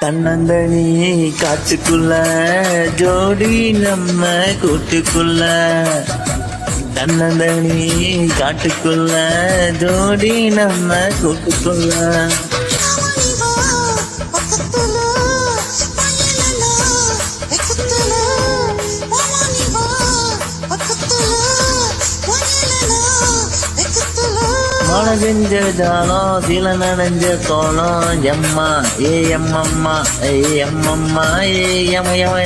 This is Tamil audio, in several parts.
தன்னந்தனி காட்டுக்குள்ள ஜோடி நம்ம கூட்டுக்குள்ள தன்னந்தனி காட்டுக்குள்ள ஜோடி நம்ம கூட்டுக்குள்ள மழை செஞ்ச ஜாலம் சில நனைஞ்ச கோலம் எம்மா ஏ எம்மம்மா ஏ எம்மம்மா ஏ எம எம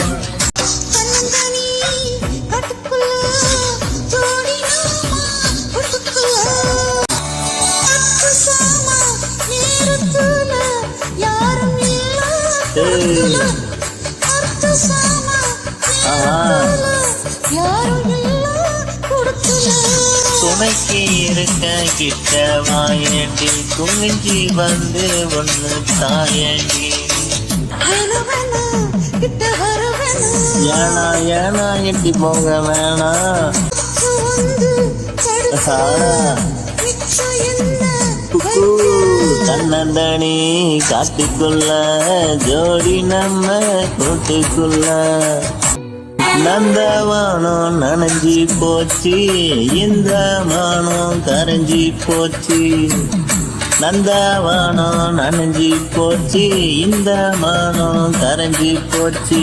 துணைக்கு இருக்க கிட்ட வாயண்டி குமிஞ்சி வந்து ஒண்ணு தாயண்டி ஏனா ஏனா எட்டி போக வேணா தன்னந்தனி காட்டுக்குள்ள ஜோடி நம்ம கூட்டுக்குள்ள நந்தவானம் நனைஞ்சி போச்சு இந்த வானம் கரைஞ்சி போச்சு நந்தவானம் நனைஞ்சி போச்சு இந்த வானம் கரைஞ்சி போச்சு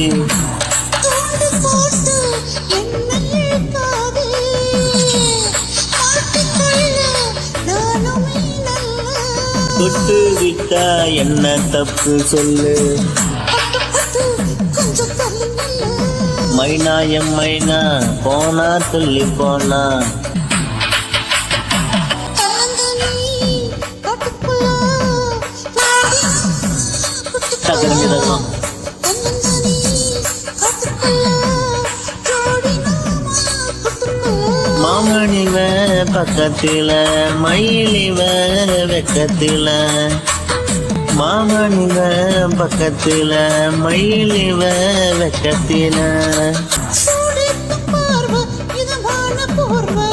தொட்டு விட்டா என்ன தப்பு சொல்லு மைனா எம் மைனா போனா சொல்லி போனா மாமணிவ பக்கத்துல மயிலிவ வெக்கத்துல மாமணிவ பக்கத்துல மயிலிவ வெக்கத்தில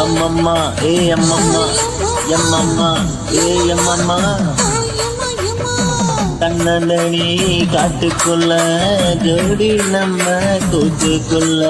அம்மம்மா ஏ அம்மம்மா எம்மம்மா ஏ எம்மம்மா தன்னந்தனி காட்டுக்குள்ள ஜோடி நம்ம கூட்டுக்குள்ள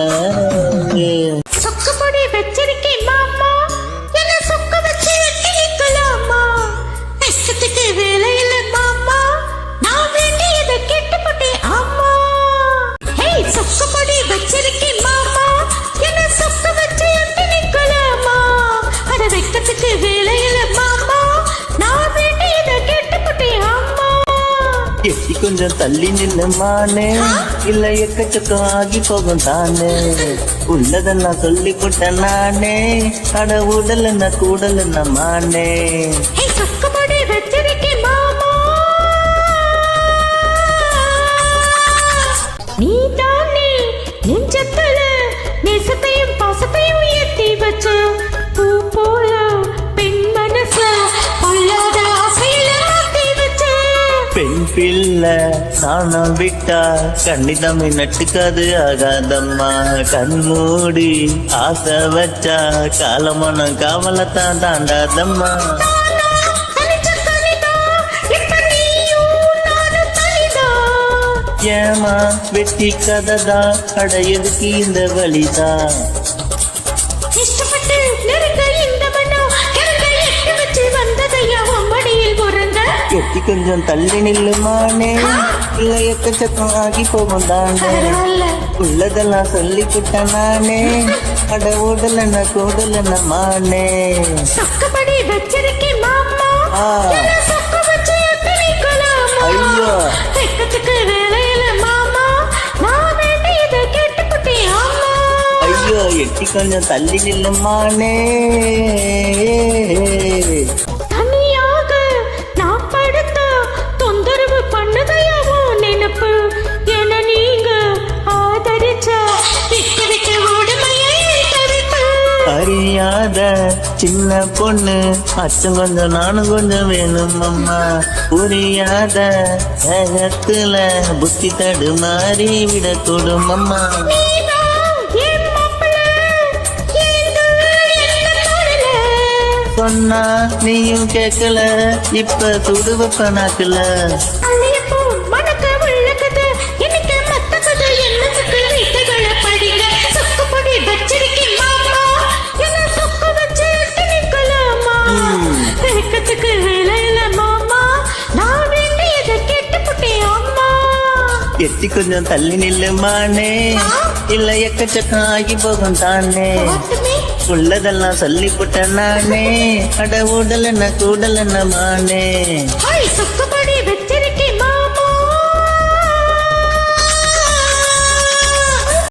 எட்டி கொஞ்சம் தள்ளி நில்லுமானே இல்ல எக்கச்சக்கம் ஆகி போகும் தானே உள்ளதெல்லாம் சொல்லி போட்டேன் நானே அட உடல் என்ன கூடல் என்ன மானே நீ தானே நெஞ்சத்துல நேசத்தையும் பாசத்தையும் ஏத்தி வச்ச பூ போல பெண் மனச பொல்லாத ஆசையில மாத்தி வச்ச பெண் பிள்ளை நானும் விட்டா கண்ணிதமை நட்டுக்காது ஆகாதம்மா கண்மூடி ஆசை வச்சா காலமான காவலத்தான் தாண்டாதம்மா ஏமா வெட்டி கததா அட எதுக்கு இந்த வழிதா எட்டி கொஞ்சம் தள்ளி நில்லுமானே இல்ல எக்கச்சக்கம் ஆகி போகும் தானே உள்ளதெல்லாம் சொல்லிக்கிட்ட நானே அட உடல் என்ன கூடல் என்ன மானே ஐயோ ஐயோ எட்டி கொஞ்சம் தள்ளி நில்லுமானே அறியாத சின்ன பொண்ணு அச்சம் கொஞ்சம் நானும் கொஞ்சம் வேணும் அம்மா புரியாத வேகத்துல புத்தி தடுமாறி விடக்கூடும் அம்மா சொன்னா நீயும் கேட்கல இப்ப சுடுவ பணாக்கல எட்டி கொஞ்சம் தள்ளி நில்லுமானே இல்ல எக்கச்சக்கம் ஆகி போகும் தானே உள்ளதெல்லாம் சொல்லி போட்ட நானே அட உடல் என்ன கூடல் என்ன மானே